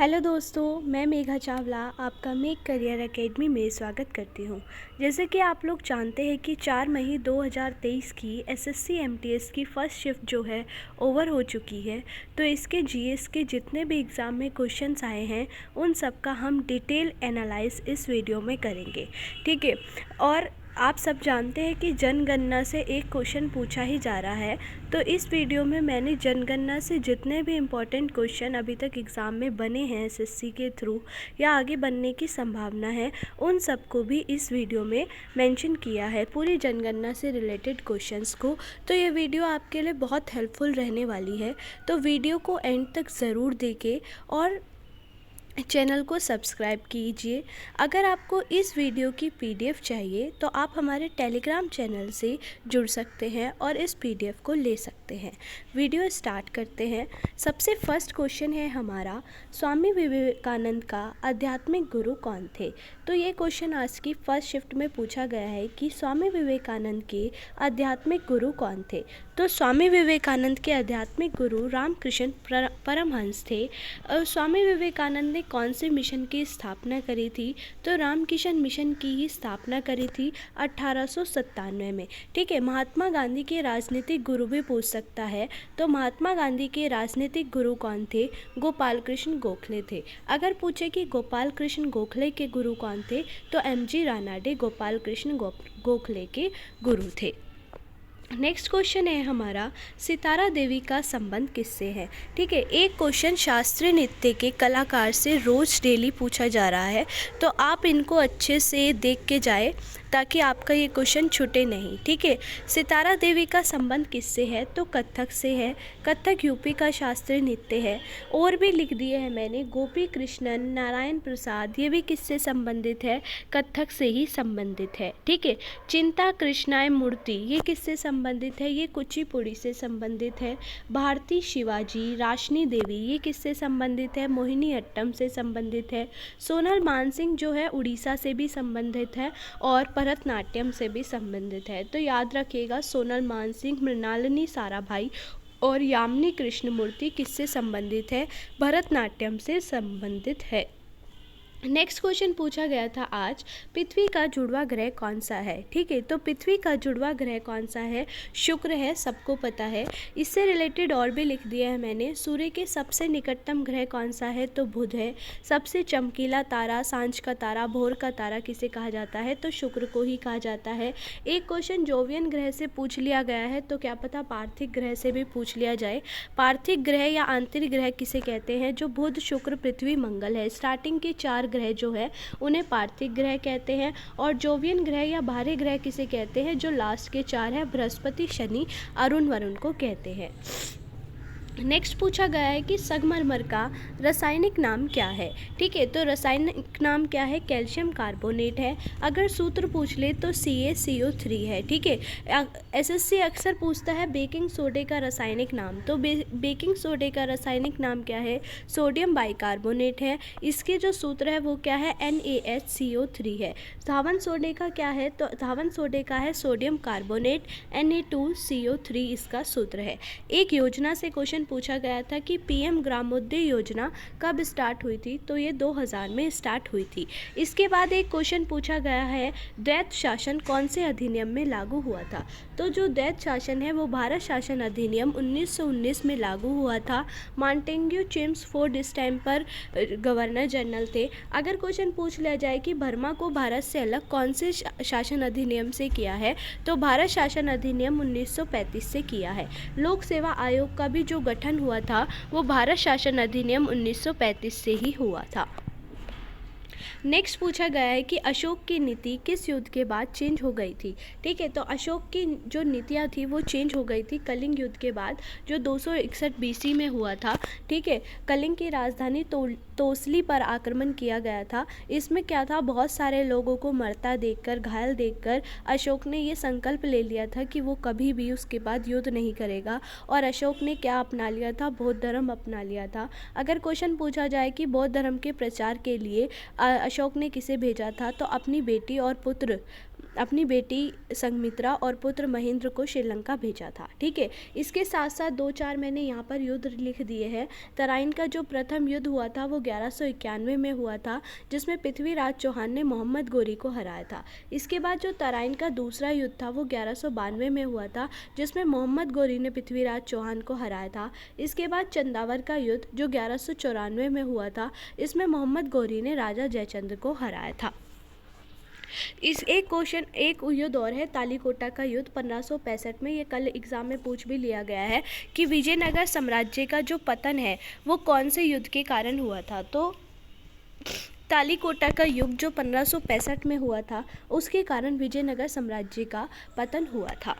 Hello दोस्तों, मैं मेघा चावला आपका मेक करियर एकेडमी में स्वागत करती हूँ। जैसे कि आप लोग जानते हैं कि 4 मई 2023 की एसएससी एमटीएस की फ़र्स्ट शिफ्ट जो है ओवर हो चुकी है। तो इसके जीएस के जितने भी एग्ज़ाम में क्वेश्चंस आए हैं उन सब का हम डिटेल एनालाइज इस वीडियो में करेंगे, ठीक है। और आप सब जानते हैं कि जनगणना से एक क्वेश्चन पूछा ही जा रहा है। तो इस वीडियो में मैंने जनगणना से जितने भी इम्पोर्टेंट क्वेश्चन अभी तक एग्ज़ाम में बने हैं एसएससी के थ्रू या आगे बनने की संभावना है, उन सब को भी इस वीडियो में मेंशन किया है, पूरी जनगणना से रिलेटेड क्वेश्चंस को। तो ये वीडियो आपके लिए बहुत हेल्पफुल रहने वाली है। तो वीडियो को एंड तक ज़रूर देखें और चैनल को सब्सक्राइब कीजिए। अगर आपको इस वीडियो की पीडीएफ चाहिए तो आप हमारे टेलीग्राम चैनल से जुड़ सकते हैं और इस पीडीएफ को ले सकते हैं। वीडियो स्टार्ट करते हैं। सबसे फर्स्ट क्वेश्चन है हमारा, स्वामी विवेकानंद का आध्यात्मिक गुरु कौन थे। तो ये क्वेश्चन आज की फर्स्ट शिफ्ट में पूछा गया है कि स्वामी विवेकानंद के आध्यात्मिक गुरु कौन थे। तो स्वामी विवेकानंद के आध्यात्मिक गुरु रामकृष्ण परमहंस थे। स्वामी विवेकानंद ने कौन से मिशन की स्थापना करी थी। तो रामकृष्ण मिशन की ही स्थापना करी थी 1897 में, ठीक है। महात्मा गांधी के राजनीतिक गुरु भी पूछ सकता है। तो महात्मा गांधी के राजनीतिक गुरु कौन थे। गोपाल कृष्ण गोखले थे। अगर पूछे कि गोपाल कृष्ण गोखले के गुरु कौन थे तो एमजी रानाडे गोपाल कृष्ण गोखले के गुरु थे। नेक्स्ट क्वेश्चन है हमारा, सितारा देवी का संबंध किससे है। ठीक है, एक क्वेश्चन शास्त्रीय नृत्य के कलाकार से रोज़ डेली पूछा जा रहा है, तो आप इनको अच्छे से देख के जाए ताकि आपका ये क्वेश्चन छूटे नहीं, ठीक है। सितारा देवी का संबंध किससे है तो कथक से है। कथक यूपी का शास्त्रीय नृत्य है। और भी लिख दिए हैं मैंने, गोपी कृष्णन, नारायण प्रसाद, ये भी किससे संबंधित है, कथक से ही संबंधित है, ठीक है। चिंता कृष्णाय मूर्ति ये किससे संबंधित है, ये कुचिपुड़ी से संबंधित है। भारती शिवाजी, राशनी देवी ये किससे संबंधित है, मोहिनी अट्टम से संबंधित है। सोनल मानसिंह जो है उड़ीसा से भी संबंधित है और भरतनाट्यम से भी संबंधित है। तो याद रखिएगा, सोनल मानसिंह, मृणालिनी साराभाई और यामिनी कृष्णमूर्ति किससे संबंधित है, भरतनाट्यम से संबंधित है। नेक्स्ट क्वेश्चन पूछा गया था आज, पृथ्वी का जुड़वा ग्रह कौन सा है। ठीक है, तो पृथ्वी का जुड़वा ग्रह कौन सा है, शुक्र है, सबको पता है। इससे रिलेटेड और भी लिख दिया है मैंने। सूर्य के सबसे निकटतम ग्रह कौन सा है तो बुध है। सबसे चमकीला तारा, सांझ का तारा, भोर का तारा किसे कहा जाता है तो शुक्र को ही कहा जाता है। एक क्वेश्चन जोवियन ग्रह से पूछ लिया गया है, तो क्या पता पार्थिव ग्रह से भी पूछ लिया जाए। पार्थिव ग्रह या आंतरिक ग्रह किसे कहते हैं, जो बुध, शुक्र, पृथ्वी, मंगल है। स्टार्टिंग के 4 ग्रह जो है उन्हें पार्थिव ग्रह कहते हैं। और जोवियन ग्रह या बाहरी ग्रह किसे कहते हैं, जो लास्ट के 4 है, बृहस्पति, शनि, अरुण, वरुण को कहते हैं। नेक्स्ट पूछा गया है कि संगमरमर का रासायनिक नाम क्या है। ठीक है, तो रासायनिक नाम क्या है, कैल्शियम कार्बोनेट है। अगर सूत्र पूछ ले तो CaCO3 है, ठीक है। एसएससी अक्सर पूछता है बेकिंग सोडे का रासायनिक नाम, तो बेकिंग सोडे का रासायनिक नाम क्या है, सोडियम बाइकार्बोनेट है। इसके जो सूत्र है वो क्या है, NaHCO3 है। धावन सोडे का क्या है, तो धावन सोडे का है सोडियम कार्बोनेट, Na2CO3 इसका सूत्र है। एक योजना से क्वेश्चन पूछा गया था कि पीएम ग्रामोदय योजना कब स्टार्ट हुई थी, तो ये 2000 में स्टार्ट हुई थी। इसके बाद एक क्वेश्चन पूछा गया है, द्वैत शासन कौन से अधिनियम में लागू हुआ था। तो जो द्वैत शासन है वो भारत शासन अधिनियम 1919 में लागू हुआ था। मॉन्टेग्यू चेम्सफोर्ड इस टाइम पर गवर्नर जनरल थे। अगर क्वेश्चन पूछ लिया जाए कि बर्मा को भारत से अलग कौन से शासन अधिनियम से किया है, तो भारत शासन अधिनियम 1935 से किया है। लोक सेवा आयोग का भी जो गठन हुआ था वो भारत शासन अधिनियम 1935 से ही हुआ था। नेक्स्ट पूछा गया है कि अशोक की नीति किस युद्ध के बाद चेंज हो गई थी। ठीक है, तो अशोक की जो नीतियाँ थी वो चेंज हो गई थी कलिंग युद्ध के बाद, जो 261 BC में हुआ था। ठीक है, कलिंग की राजधानी तोसली पर आक्रमण किया गया था। इसमें क्या था, बहुत सारे लोगों को मरता देखकर, घायल देखकर अशोक ने ये संकल्प ले लिया था कि वो कभी भी उसके बाद युद्ध नहीं करेगा। और अशोक ने क्या अपना लिया था, बौद्ध धर्म अपना लिया था। अगर क्वेश्चन पूछा जाए कि बौद्ध धर्म के प्रचार के लिए अशोक ने किसे भेजा था, तो अपनी बेटी और पुत्र अपनी बेटी संघमित्रा और पुत्र महेंद्र को श्रीलंका भेजा था। ठीक है, इसके साथ साथ 2-4 मैंने यहाँ पर युद्ध लिख दिए हैं। तराइन का जो प्रथम युद्ध हुआ था वो 1191 में हुआ था, जिसमें पृथ्वीराज चौहान ने मोहम्मद गोरी को हराया था। इसके बाद जो तराइन का दूसरा युद्ध था वो 1192 में हुआ था, जिसमें मोहम्मद गोरी ने पृथ्वीराज चौहान को हराया था। इसके बाद चंदावर का युद्ध जो 1194 में हुआ था, इसमें मोहम्मद गोरी ने राजा जयचंद्र को हराया था। इस एक युद्ध और है, तालीकोटा का युद्ध 1565 में। ये कल एग्जाम में पूछ भी लिया गया है कि विजयनगर साम्राज्य का जो पतन है वो कौन से युद्ध के कारण हुआ था। तो तालीकोटा का युद्ध जो 1565 में हुआ था, उसके कारण विजयनगर साम्राज्य का पतन हुआ था।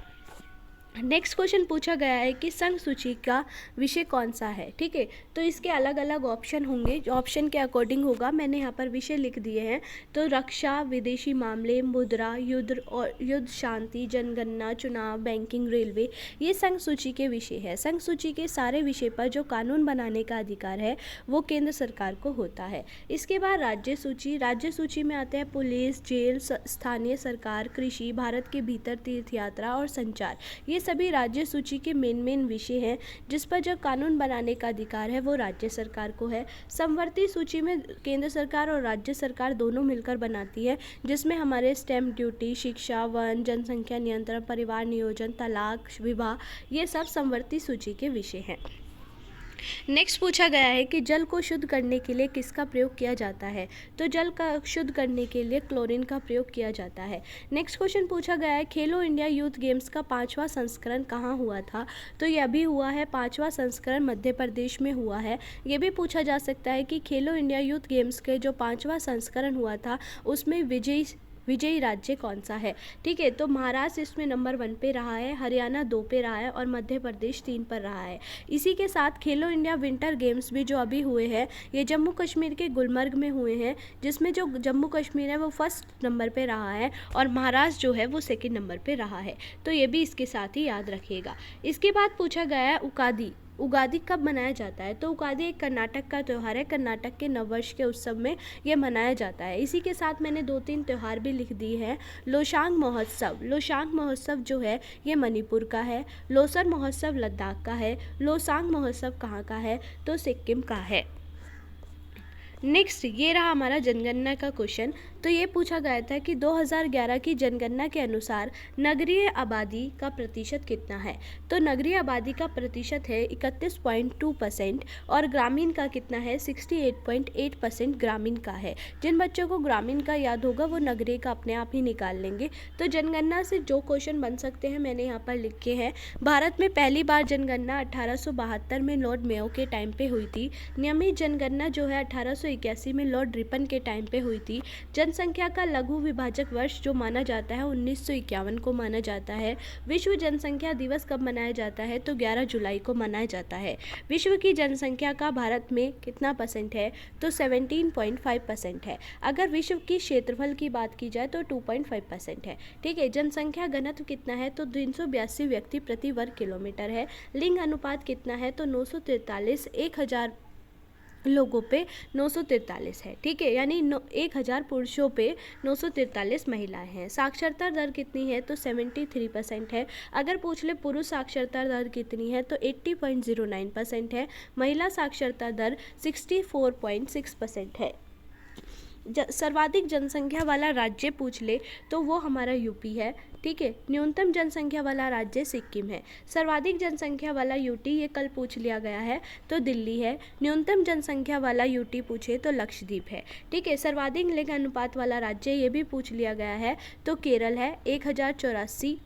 नेक्स्ट क्वेश्चन पूछा गया है कि संघ सूची का विषय कौन सा है। ठीक है, तो इसके अलग अलग ऑप्शन होंगे, जो ऑप्शन के अकॉर्डिंग होगा। मैंने यहाँ पर विषय लिख दिए हैं। तो रक्षा, विदेशी मामले, मुद्रा, युद्ध शांति, जनगणना, चुनाव, बैंकिंग, रेलवे, ये संघ सूची के विषय है। संघ सूची के सारे विषय पर जो कानून बनाने का अधिकार है वो केंद्र सरकार को होता है। इसके बाद राज्य सूची। राज्य सूची में आते हैं पुलिस, जेल, स्थानीय सरकार, कृषि, भारत के भीतर तीर्थ यात्रा और संचार। ये सभी राज्य सूची के मेन विषय हैं, जिस पर जो कानून बनाने का अधिकार है वो राज्य सरकार को है। समवर्ती सूची में केंद्र सरकार और राज्य सरकार दोनों मिलकर बनाती है, जिसमें हमारे स्टैम्प ड्यूटी, शिक्षा, वन, जनसंख्या नियंत्रण, परिवार नियोजन, तलाक, विवाह, ये सब समवर्ती सूची के विषय हैं। नेक्स्ट पूछा गया है कि जल को शुद्ध करने के लिए किसका प्रयोग किया जाता है। तो जल का शुद्ध करने के लिए क्लोरीन का प्रयोग किया जाता है। नेक्स्ट क्वेश्चन पूछा गया है खेलो इंडिया यूथ गेम्स का 5वां संस्करण कहाँ हुआ था। तो ये अभी हुआ है, 5वां संस्करण मध्य प्रदेश में हुआ है। ये भी पूछा जा सकता है कि खेलो इंडिया यूथ गेम्स के जो 5वां संस्करण हुआ था उसमें विजयी राज्य कौन सा है। ठीक है, तो महाराष्ट्र इसमें नंबर 1 पे रहा है, हरियाणा 2 पे रहा है और मध्य प्रदेश 3 पर रहा है। इसी के साथ खेलो इंडिया विंटर गेम्स भी जो अभी हुए हैं, ये जम्मू कश्मीर के गुलमर्ग में हुए हैं, जिसमें जो जम्मू कश्मीर है वो फर्स्ट नंबर पे रहा है और महाराष्ट्र जो है वो सेकेंड नंबर पे रहा है। तो ये भी इसके साथ ही याद रखिएगा। इसके बाद पूछा गया है उगादि कब मनाया जाता है। तो उगादि एक कर्नाटक का त्यौहार है। कर्नाटक के नववर्ष के उत्सव में यह मनाया जाता है। इसी के साथ मैंने 2-3 त्यौहार भी लिख दिए हैं। लोसांग महोत्सव जो है ये मणिपुर का है। लोसर महोत्सव लद्दाख का है। लोसांग महोत्सव कहाँ का है, तो सिक्किम का है। नेक्स्ट ये रहा हमारा जनगणना का क्वेश्चन। तो ये पूछा गया था कि 2011 की जनगणना के अनुसार नगरीय आबादी का प्रतिशत कितना है। तो नगरीय आबादी का प्रतिशत है 31.2% और ग्रामीण का कितना है 68.8% ग्रामीण का है। जिन बच्चों को ग्रामीण का याद होगा वो नगरीय का अपने आप ही निकाल लेंगे। तो जनगणना से जो क्वेश्चन बन सकते हैं मैंने यहाँ पर लिखे हैं। भारत में पहली बार जनगणना 1872 में लॉर्ड मेयो के टाइम पे हुई थी। नियमित जनगणना जो है 1881 में लॉर्ड रिपन के टाइम पे हुई थी। जनसंख्या का लघु विभाजक वर्ष जो माना जाता है 1951 को माना जाता है। विश्व जनसंख्या दिवस कब मनाया जाता है, तो 11 जुलाई को मनाया जाता है। विश्व की जनसंख्या का भारत में कितना परसेंट है, तो 17.5% है। अगर विश्व की क्षेत्रफल की बात की जाए तो 2.5% है। ठीक है, जनसंख्या घनत्व कितना है, तो 382 व्यक्ति प्रति वर्ग किलोमीटर है। लिंग अनुपात कितना है, तो 943, 1000 लोगों पे 943 है। ठीक है, यानी 1000 पुरुषों पे 943 महिलाएं हैं। साक्षरता दर कितनी है, तो 73% है। अगर पूछ ले पुरुष साक्षरता दर कितनी है, तो 80.09% है। महिला साक्षरता दर 64.6% है। सर्वाधिक जनसंख्या वाला राज्य पूछ ले तो वो हमारा यूपी है। ठीक है, न्यूनतम जनसंख्या वाला राज्य सिक्किम है। सर्वाधिक जनसंख्या वाला यूटी ये कल पूछ लिया गया है, तो दिल्ली है। न्यूनतम जनसंख्या वाला यूटी पूछे तो लक्षद्वीप है। ठीक है, सर्वाधिक लिंग अनुपात वाला राज्य ये भी पूछ लिया गया है, तो केरल है। 1084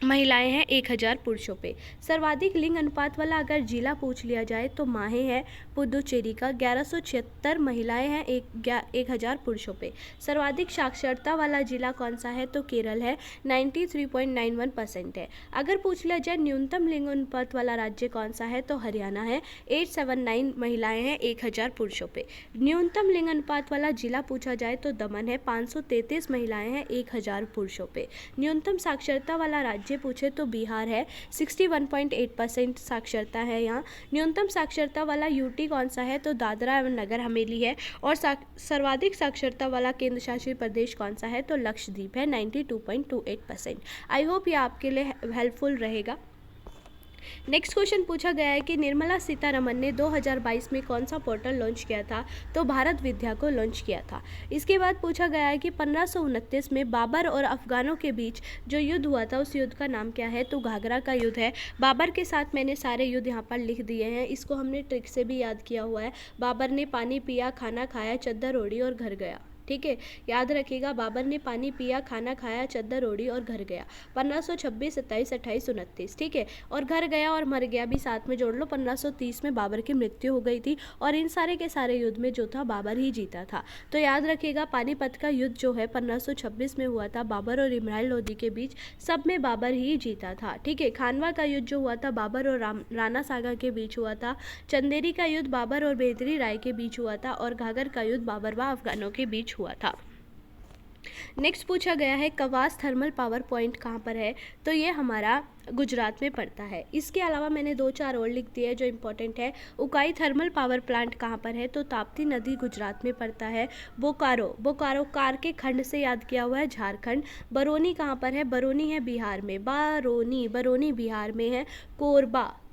महिलाएं हैं 1000 पुरुषों पे। सर्वाधिक लिंग अनुपात वाला अगर जिला पूछ लिया जाए तो माहे है पुदुचेरी का। 1176 महिलाएं हैं 1000 पुरुषों पे। सर्वाधिक साक्षरता वाला जिला कौन सा है, तो केरल है। 93.91% है। अगर पूछ लिया जाए न्यूनतम लिंग अनुपात वाला राज्य कौन सा है, तो हरियाणा है। 879 महिलाएं हैं 1000 पुरुषों पे। न्यूनतम लिंग अनुपात वाला जिला पूछा जाए तो दमन है। 533 महिलाएं हैं 1000 पुरुषों पे। न्यूनतम साक्षरता वाला राज्य राज्य पूछे तो बिहार है, 61.8% साक्षरता है यहाँ। न्यूनतम साक्षरता वाला यूटी कौन सा है, तो दादरा एवं नगर हवेली है। और सर्वाधिक साक्षरता वाला केंद्र शासित प्रदेश कौन सा है, तो लक्षद्वीप है, 92.28%। आई होप ये आपके लिए हेल्पफुल रहेगा। नेक्स्ट क्वेश्चन पूछा गया है कि निर्मला सीतारमन ने 2022 में कौन सा पोर्टल लॉन्च किया था, तो भारत विद्या को लॉन्च किया था। इसके बाद पूछा गया है कि 1529 में बाबर और अफगानों के बीच जो युद्ध हुआ था उस युद्ध का नाम क्या है, तो घाघरा का युद्ध है। बाबर के साथ मैंने सारे युद्ध यहाँ पर लिख दिए हैं, इसको हमने ट्रिक से भी याद किया हुआ है। बाबर ने पानी पिया, खाना खाया, चद्दर ओढ़ी और घर गया। ठीक है, याद रखिएगा, बाबर ने पानी पिया, खाना खाया, चद्दर ओढ़ी और घर गया। 1526, 27, 28, 29। ठीक है, और घर गया और मर गया भी साथ में जोड़ लो। 1530 में बाबर की मृत्यु हो गई थी और इन सारे के सारे युद्ध में जो था बाबर ही जीता था। तो याद रखिएगा, पानीपत का युद्ध जो है 1526 में हुआ था बाबर और इमरान लोदी के बीच, सब में बाबर ही जीता था। ठीक है, खानवा का युद्ध जो हुआ था बाबर और राणा सागा के बीच हुआ था। चंदेरी का युद्ध बाबर और बेदरी राय के बीच हुआ था। और घाघर का युद्ध बाबर व अफगानों के बीच हुआ था। नेक्स्ट पूछा गया है कवास थर्मल पावर पॉइंट कहाँ पर है, तो ये हमारा गुजरात में पड़ता है। इसके अलावा मैंने 2-4 और लिख दिए जो इम्पोर्टेंट है। उकाई थर्मल पावर प्लांट कहाँ पर है, तो ताप्ती नदी गुजरात में पड़ता है। बोकारो कार के खंड से याद किया हुआ है, झारखंड। बरौनी कहाँ पर है, बरौनी है बिहार में। बरौनी बिहार में है।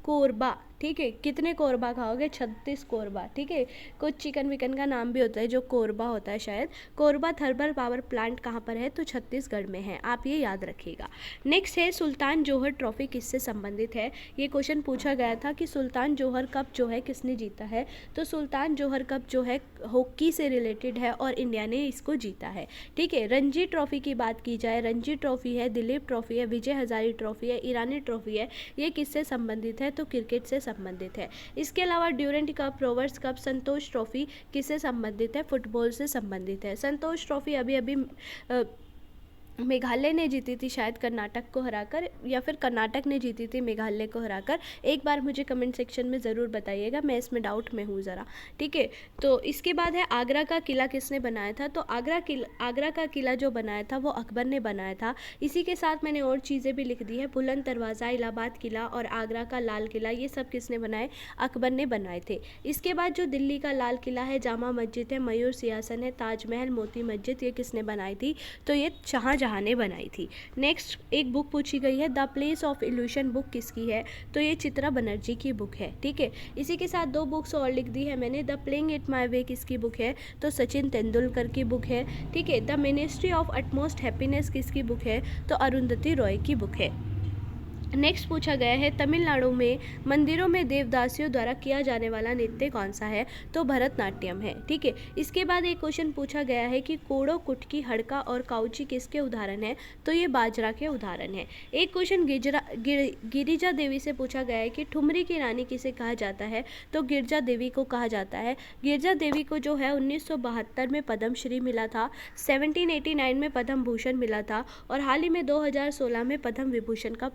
कोरबा, ठीक है, कितने कोरबा खाओगे, 36 कोरबा। ठीक है, कुछ चिकन विकन का नाम भी होता है जो कोरबा होता है शायद। कोरबा थर्मल पावर प्लांट कहाँ पर है, तो छत्तीसगढ़ में है, आप ये याद रखिएगा। नेक्स्ट है सुल्तान जौहर ट्रॉफी किससे संबंधित है। ये क्वेश्चन पूछा गया था कि सुल्तान जौहर कप जो है किसने जीता है, तो सुल्तान जौहर कप जो है हॉकी से रिलेटेड है और इंडिया ने इसको जीता है। ठीक है, रणजी ट्रॉफी की बात की जाए, रणजी ट्रॉफी है, दिलीप ट्रॉफी है, विजय हजारे ट्रॉफी है, ईरानी ट्रॉफी है। ये किससे संबंधित है, तो क्रिकेट से संबंधित है। इसके अलावा ड्यूरेंट कप, रोवर्स कप, संतोष ट्रॉफी किससे संबंधित है, फुटबॉल से संबंधित है। संतोष ट्रॉफी अभी मेघालय ने जीती थी शायद कर्नाटक को हराकर, या फिर कर्नाटक ने जीती थी मेघालय को हराकर। एक बार मुझे कमेंट सेक्शन में ज़रूर बताइएगा, मैं इसमें डाउट में हूँ ज़रा। ठीक है, तो इसके बाद है आगरा का किला किसने बनाया था, तो आगरा का किला जो बनाया था वो अकबर ने बनाया था। इसी के साथ मैंने और चीज़ें भी लिख दी है, बुलंद दरवाज़ा, इलाहाबाद किला और आगरा का लाल किला, ये सब किसने बनाए, अकबर ने बनाए थे। इसके बाद जो दिल्ली का लाल किला है, जामा मस्जिद है, मयूर सिंहासन है, ताजमहल, मोती मस्जिद, ये किसने बनाई थी, तो ये शाहजहां ने बनाई थी। नेक्स्ट एक बुक पूछी गई है, the place of evolution book किसकी है, तो ये चित्रा बनर्जी की बुक है। ठीक है, इसी के साथ 2 बुक्स और लिख दी है मैंने। द प्लेइंग इट माई वे किसकी बुक है, तो सचिन तेंदुलकर की बुक है। ठीक है, the ministry of utmost happiness किसकी बुक है, तो अरुंधति रॉय की बुक है। नेक्स्ट पूछा गया है तमिलनाडु में मंदिरों में देवदासियों द्वारा किया जाने वाला नृत्य कौन सा है, तो भरतनाट्यम है। ठीक है, इसके बाद एक क्वेश्चन पूछा गया है कि कोड़ो, कुटकी, हड़का और काउची किसके उदाहरण है, तो ये बाजरा के उदाहरण है। एक क्वेश्चन गिरिजा देवी से पूछा गया है कि ठुमरी की रानी किसे कहा जाता है, तो गिरजा देवी को कहा जाता है। गिरजा देवी को जो है 1972 में पद्मश्री मिला था, 1789 में पद्म भूषण मिला था और हाल ही में 2016 में पद्म विभूषण का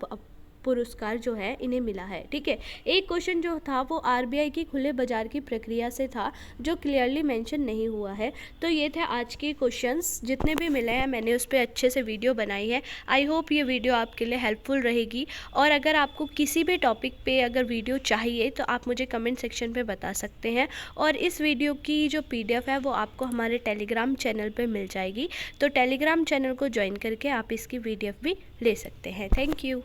पुरस्कार जो है इन्हें मिला है। ठीक है, एक क्वेश्चन जो था वो आरबीआई की खुले बाजार की प्रक्रिया से था जो क्लियरली मेंशन नहीं हुआ है। तो ये थे आज के क्वेश्चंस, जितने भी मिले हैं मैंने उस पर अच्छे से वीडियो बनाई है। आई होप ये वीडियो आपके लिए हेल्पफुल रहेगी। और अगर आपको किसी भी टॉपिक पे अगर वीडियो चाहिए तो आप मुझे कमेंट सेक्शन पे बता सकते हैं। और इस वीडियो की जो PDF है वो आपको हमारे टेलीग्राम चैनल पर मिल जाएगी, तो टेलीग्राम चैनल को ज्वाइन करके आप इसकी PDF भी ले सकते हैं। Thank you.